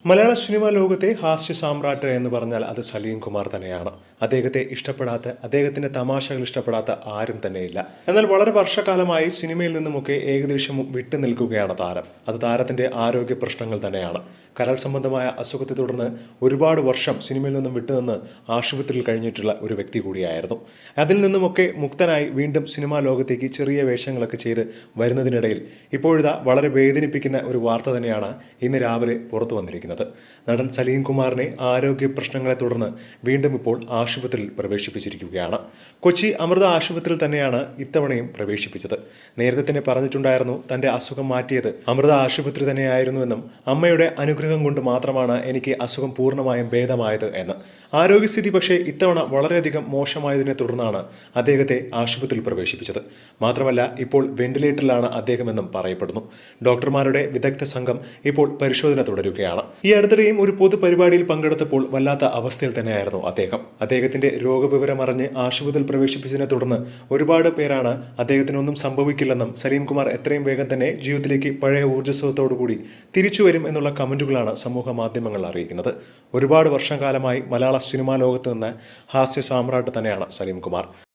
മലയാള cinema ലോകത്തെ ഹാസ്യ സാമ്രാട്ട് എന്ന് പറഞ്ഞാൽ അത് സലീം കുമാർ തന്നെയാണ്. അദ്ദേഹത്തെ ഇഷ്ടപ്പെടാത്ത, അദ്ദേഹത്തിന്റെ തമാശകൾ ഇഷ്ടപ്പെടാത്ത ആരും തന്നെയില്ല. എന്നാൽ വളരെ വർഷക്കാലമായി സിനിമയിൽ നിന്നുമൊക്കെ ഏകദേശം വിട്ടു നിൽക്കുകയാണ് താരം. അത് താരത്തിന്റെ ആരോഗ്യ പ്രശ്നങ്ങൾ തന്നെയാണ്. കരൾ സംബന്ധമായ അസുഖത്തെ തുടർന്ന് ഒരുപാട് വർഷം സിനിമയിൽ നിന്നും വിട്ടുനിന്ന് ആശുപത്രിയിൽ കഴിഞ്ഞിട്ടുള്ള ഒരു വ്യക്തി കൂടിയായിരുന്നു. അതിൽ നിന്നുമൊക്കെ മുക്തനായി വീണ്ടും സിനിമാ ലോകത്തേക്ക് ചെറിയ വേഷങ്ങളൊക്കെ ചെയ്ത് വരുന്നതിനിടയിൽ ഇപ്പോഴിതാ വളരെ വേദനിപ്പിക്കുന്ന ഒരു വാർത്ത തന്നെയാണ് ഇന്ന് രാവിലെ പുറത്തു വന്നിരിക്കുന്നത്. നടൻ സലീം കുമാറിനെ ആരോഗ്യ പ്രശ്നങ്ങളെ തുടർന്ന് വീണ്ടും ഇപ്പോൾ ആശുപത്രിയിൽ പ്രവേശിപ്പിച്ചിരിക്കുകയാണ്. കൊച്ചി അമൃത ആശുപത്രിയിൽ തന്നെയാണ് ഇത്തവണയും പ്രവേശിപ്പിച്ചത്. നേരത്തെ തന്നെ പറഞ്ഞിട്ടുണ്ടായിരുന്നു തന്റെ അസുഖം മാറ്റിയത് അമൃത ആശുപത്രി തന്നെയായിരുന്നുവെന്നും അമ്മയുടെ അനുഗ്രഹം കൊണ്ട് മാത്രമാണ് എനിക്ക് അസുഖം പൂർണ്ണമായും ഭേദമായത് എന്ന്. ആരോഗ്യസ്ഥിതി പക്ഷേ ഇത്തവണ വളരെയധികം മോശമായതിനെ തുടർന്നാണ് അദ്ദേഹത്തെ ആശുപത്രിയിൽ പ്രവേശിപ്പിച്ചത്. മാത്രമല്ല ഇപ്പോൾ വെന്റിലേറ്ററിലാണ് അദ്ദേഹമെന്നും പറയപ്പെടുന്നു. ഡോക്ടർമാരുടെ വിദഗ്ധ സംഘം ഇപ്പോൾ പരിശോധന തുടരുകയാണ്. ഈ അടുത്തിടെയും ഒരു പൊതുപരിപാടിയിൽ പങ്കെടുത്തപ്പോൾ വല്ലാത്ത അവസ്ഥയിൽ തന്നെയായിരുന്നു അദ്ദേഹം. അദ്ദേഹത്തിന്റെ രോഗവിവരം അറിഞ്ഞ് ആശുപത്രിയിൽ പ്രവേശിപ്പിച്ചതിനെ തുടർന്ന് ഒരുപാട് പേരാണ് അദ്ദേഹത്തിനൊന്നും സംഭവിക്കില്ലെന്നും സലീം കുമാർ എത്രയും വേഗം തന്നെ ജീവിതത്തിലേക്ക് പഴയ ഊർജ്ജസ്വത്തോടുകൂടി തിരിച്ചു വരും എന്നുള്ള കമന്റുകളാണ് സമൂഹ മാധ്യമങ്ങൾ അറിയിക്കുന്നത്. ഒരുപാട് വർഷകാലമായി മലയാള സിനിമാ ലോകത്ത് നിന്ന് ഹാസ്യ സാമ്രാട്ട് തന്നെയാണ് സലീം കുമാർ.